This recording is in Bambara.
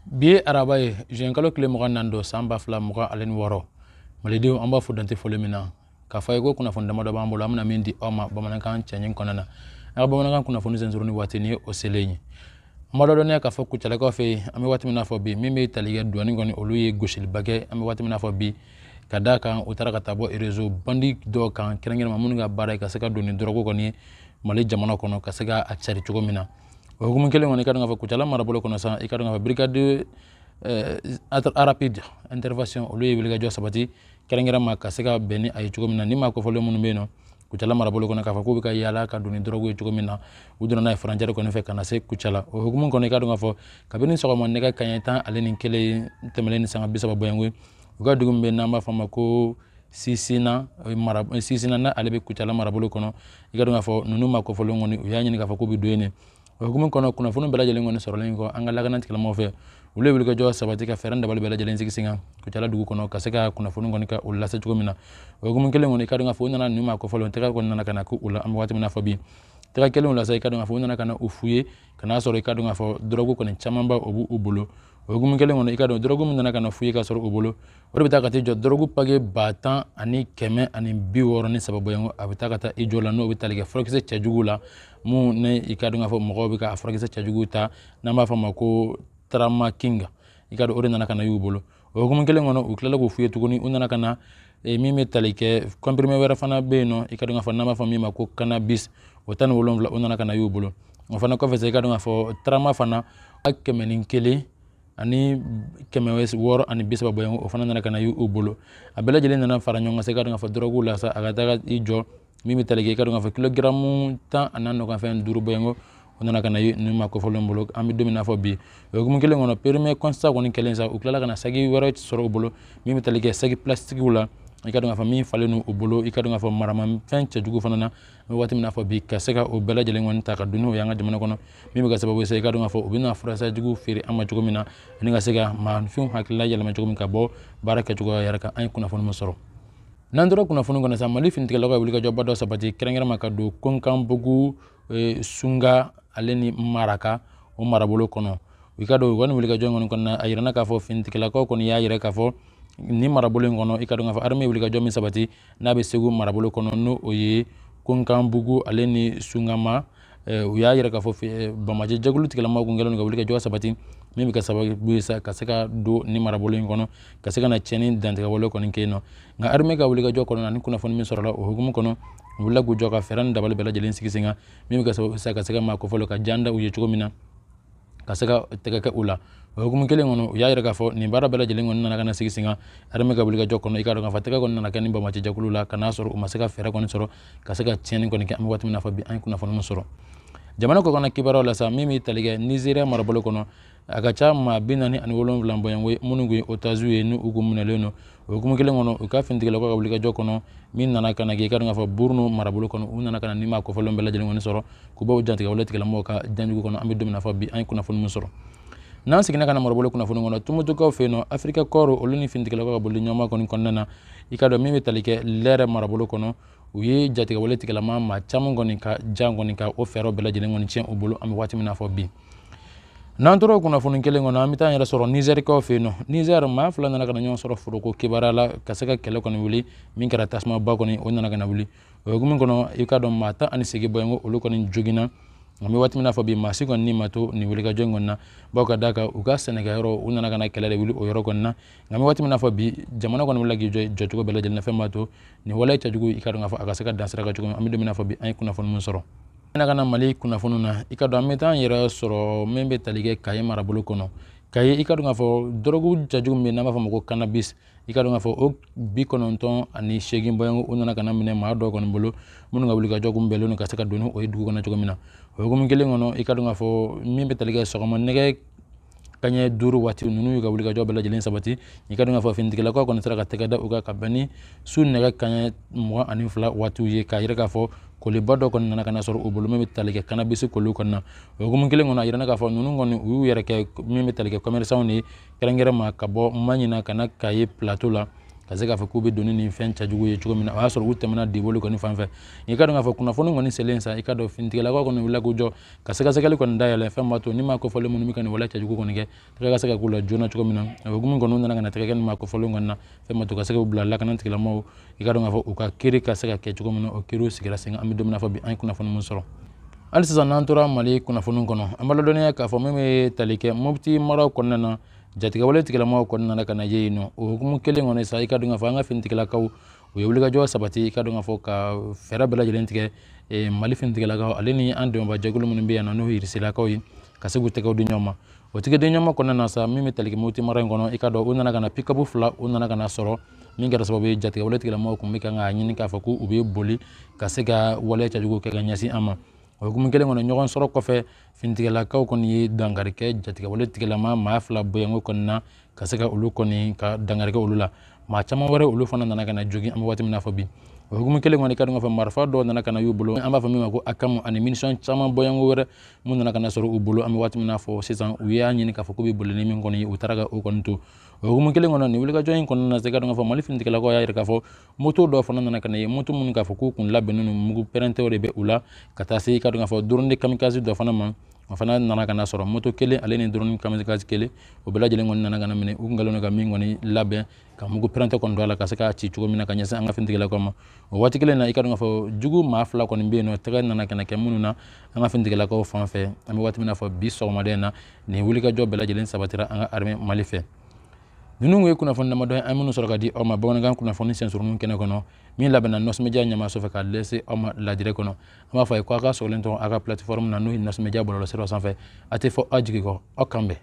Bi arabaye jenkalo kile mugan nando samba fla mugan alen woro malidiw amba fudante folemina ka faygo kuna fonda mado bambola amna mindi oma bamanankan chanyin konana aga bamanankan kuna fonu zenzuruni watini o selenyi mado ne ka foku chala ko fe ami watimi na fobi mimi taliga duani ngoni oluye goshil bage ami watimi na fobi kadaka utara katabo rezo bandi do kan kerengena mamunga bare ka saka doni drogo koni mali jamana kono ka saka achari chugomina hukumu kele ngoni kadanga fa kuchala marabolo kono sa ikadanga fa brigade rapide intervention oluye wilga jo sabati kerengera maka saka beni ay chugomina ni mako folo munu beno kuchala marabolo kono ka fa kubika yala ka doni drogo chugomina uduna na franjare kono fe kana se kuchala hukumu kono kadanga fa kabini so mo nega kanyata aleni kele temeleni sanga bisa bayangu uga dugumbe namba fama ko sisina na alebe kuchala marabolo kono ikadanga fa nunu mako folo ngoni uyanyi ka fa kubi doene hukumu kono kuna funu bela jelen ngoni sorolen ko anga laga nanti kala mo fe ule wilga jo sabati ka feranda bal bela jelen sigisinga kuchala dugu kono kaseka kuna funu ngoni ka ulla sa chugomina hukumu kele ngoni kadanga fa nana numa ko folo teka ko nana kana ku ulla am wati mina fabi teka kele ulla sa kadanga fa nana kana ufuye kana soro kadanga fa drogo kono chamamba obu ubulo hukumu kele ngoni kadanga drogo mun nana kana fuye ka soro ubulo ore bitaka ti jo drogo page batan ani keme ani biworo ni sababu yango abitaka ta ijola no bitalige frokise chajugula mu ne ikadunga fo mogobe ka frokise chajuguta namba fa mako trama kinga ikado ore nana kana yubolo hukumu kele ngono uklala go fuye tugoni unana kana mimi talike comprimé wera fana beno ikadunga fa namba fa mima ko cannabis otan wolonvla unana kana yubolo ofana ko fese ikadunga fo trama fana akkemenin kele ani kemewes woro ani bisaba boyango ofana nana kana yu ubolo abela jele nana faranyonga se kadunga fa drogu la sa agataga ijo mimi talike kadunga fa kilogramu tan anano kan fen duru boyango onana kana yu numa ko folon bolo ami domina fo bi yogumu kele ngono permis constat woni kelen sa uklala kana sagi woro soro ubolo mimi talike sagi plastique wula ikadunga fa mi falenu ubolo ikadunga fa marama fen jugu fanana wati mina fo bi kaseka o bela jele ngon ta kadunu yanga jamana kono mimi ga sababu se ikadunga fa ubina frasa jugu firi ama jugu mina ninga sega man fium hakilla yalla ma jugu min ka bo baraka jugu yaraka ay kuna fonu musoro nandoro kuna fonu ngona sa mali fin tikala ko wuli ka jobba do sabati kerengera makado konkan bugu sunga aleni maraka o marabolo kono wikado wani wuli ka jongon kono ayirana ka fo fin tikala ko kono ya yire ka fo ni marabolo ngono ikado nga fa arme wuli ka jomi sabati nabe segu marabolo kono no oye konkan bugu aleni sungama uya yira ka fo bamaje jagulu tikala ma ko ngelo nga wuli ka jo sabati mimi ka sababu bisa kaseka do ni marabolo ngono kaseka na cheni dante ka wolo kono keno nga arme ka wuli ka jo kono nan kuna fon min sorala o hukumu kono wula gu jo ka feran dabal bela jelen sigisinga mimi ka sababu bisa kaseka ma ko folo ka janda uye chugomina kaseka teka ka ula hukumu kele ngono ya yira ka fo ni bara bela jelen ngono kana sigisinga arme ka wuli ka jo kono ikado ka fateka kono na kanimba machi jakulu la kana soro umaseka fera kono soro kaseka cheni kono ke am watmi na fa bi an kuna fon min soro jamana ko kana kibaro la sa mimi talige Nigeria marabolo kono agacha ma binani ani wolon vlambo yanwe munungu otazuye nu ugu muneleno ugu kele ngono uka findigela ko kabulika jokono min nana kana ge kadanga fa burnu marabolo kono unana kana nima ko folon bela jeli ngoni soro ku bo janti ka wolati kala moka janjugo kono ambe domina fa bi an kuna fon mun soro nan sigina kana marabolo kuna fon ngono tumutu ko feno afrika koro oluni findigela ko kabuli nyoma kono konnana ikado mimi talike lere marabolo kono uye jati ka wolati kala ma chamongoni ka jangoni ka o fero bela jeli ngoni chen obolo am wati mina fa bi nantoro kuna funu kele ngona amita yara soro Niger ko feno Niger ma fula nana kana nyon soro furuko kibarala kaseka kele kono wuli min kara tasma ba kono onna kana wuli ogumun kono ikado mata ani sege boyango olu kono jogina ami wati mina fobi masi kon ni mato ni wuli ka jongonna ba ka daka uga Senegal yoro onna kana kele wuli o yoro konna ami wati mina fobi jamana kono wala gi jotugo bela jel na fe mato ni wala ta jugo ikado ngafa akaseka dansara ka jugo ami do mina fobi ay kuna funu mun soro kana mali kuna funu na ikado amita yara soro membe talige kaye marabolo kono kaye ikado ngafo drogu jajugu me na mafamo ko cannabis ikado ngafo o bi kononton ani shegin boyango unana kana mine ma do kono bolo munu ngabuli ka jogu mbelo no kasaka donu o dugu kono jogu mina o gum gele ngono ikado ngafo membe talige soro mo nege kanye duru wati nunu yuga wuli ka jobe la jelen sabati ikado ngafo findigela ko kono sara ka da uga kabani sun nega kanye mo ani fla watu ye kayira ka fo koli bado kon nana kana soro ubulu meme talike cannabis kolu konna ogum kele ngona irana ka fo nunu ngoni u yere ke meme talike commerçant ni kerengere ma kabo manyina kana kaye plateau la ka se k'a fɔ k'u bɛ donni ni fɛn cɛjugu ye cogo min na o y'a sɔrɔ u tɛmɛna debolo kɔni fan fɛ i ka dɔn k'a fɔ kunnafoni kɔni selen sa i ka dɔn finitigilakaw kɔni wulila k'u jɔ ka sɛgɛsɛgɛli kɔni dayɛlɛ fɛn b'a to ni maa kofɔlen minnu bɛ ka nin wale cɛjugu kɔni kɛ tɛgɛ ka se ka k'u la joona cogo min na o hukumu kɔni nana ka na tɛgɛ kɛ nin maa kofɔlen kɔni na fɛn b'a to ka se k'u bila lakana tigilamɔgɔw i ka dɔn k'a fɔ u ka kiiri ka se ka kɛ cogo min na o kiiriw sigira sen an bɛ don min na fɔ bi an ye kunnafoni mun sɔrɔ hali sisan n'an tora Mali kunnafoni kɔnɔ an b'a ladɔnniya k'a fɔ min bɛ tali kɛ Mopti maraw kɔnɔna na jatigɛwale tigilamɔgɔw kɔni nana ka na ye yen nɔ o hukumu kelen kɔni sa i ka dɔn k'a fɔ an ka finitigilakaw u ye wulikajɔ sabati i ka dɔn k'a fɔ ka fɛɛrɛ bɛɛ lajɛlen tigɛ Mali finitigilakaw ale ni an dɛmɛbagajɛkulu minnu bɛ yan nɔ n'o ye Irisilakaw ye ka se k'u tɛgɛw di ɲɔgɔn ma o tigɛden ɲɔgɔn kɔnɔna na sa min bɛ tali kɛ Mopti mara in kɔnɔ i ka dɔn u nana ka na pick-up fila u nana ka na sɔrɔ min kɛra sababu ye jatigɛwale tigilamɔgɔw kun bɛ kan k'a ɲini k'a fɔ k'u bɛ boli ka se ka waleya cɛjugu kɛ ka ɲɛsin an ma o hukumu kelen kɔnɔ ɲɔgɔn sɔrɔ kɔfɛ finitigilakaw kɔni ye dankari kɛ jatigɛwale tigilama maa fila boyanko kɔni na ka se ka olu kɔni ka dankari kɛ olu la maa caman wɛrɛ olu fana nana ka na jogi an bɛ waati min na fɔ bi o hukumu kelen kɔni ka dɔn k'a fɔ marifa dɔw nana ka na y'u bolo an b'a fɔ min ma ko akamu ani munition caman boyanko wɛrɛ mun nana ka na sɔrɔ u bolo an bɛ waati min na fɔ sisan u y'a ɲini k'a fɔ k'u bɛ boli ni min kɔni ye u taara ka o kɔni to o hukumu kelen kɔnɔ nin wulikajɔ in kɔnɔna na se ka dɔn k'a fɔ Mali finitigilakaw y'a jira k'a fɔ moto dɔw fana nana ka na ye moto minnu k'a fɔ k'u kun labɛnnen don mugu pɛrɛntɛw de bɛ u la ka taa se ka dɔn k'a fɔ drone kamikaze dɔ fana ma o fana nana ka na sɔrɔ moto kelen ale ni drone kamikaze kelen o bɛɛ lajɛlen kɔni nana ka na minɛ u kun kɛlen don ka min kɔni labɛn ka mugu pɛrɛntɛ kɔni don a la ka se k'a ci cogo min na ka ɲɛsin an ka finitigilakaw ma o waati kelen na i ka dɔn k'a fɔ jugu maa fila kɔni bɛ yen nɔ tɛgɛ nana ka na kɛ minnu na an ka finitigilakaw fan fɛ an bɛ waati min na fɔ bi sɔgɔmada in na nin wulikajɔ bɛɛ lajɛlen sabatira an ka armée Mali fɛ ninnu ye kunnafoni damadɔ ye an minnu sɔrɔ ka di aw ma bamanankan kunnafoni sɛnsurunin kɛnɛ kɔnɔ min labɛnna Nos Media ɲɛmaaso fɛ k'a lase aw ma ladirect kɔnɔ an b'a fɔ a ye k'aw ka sɔgɔlen to aw ka plateforme na n'o ye Nos Media bɔlɔlɔsiraw sanfɛ a tɛ fɔ aw jigi kɔ aw kan bɛn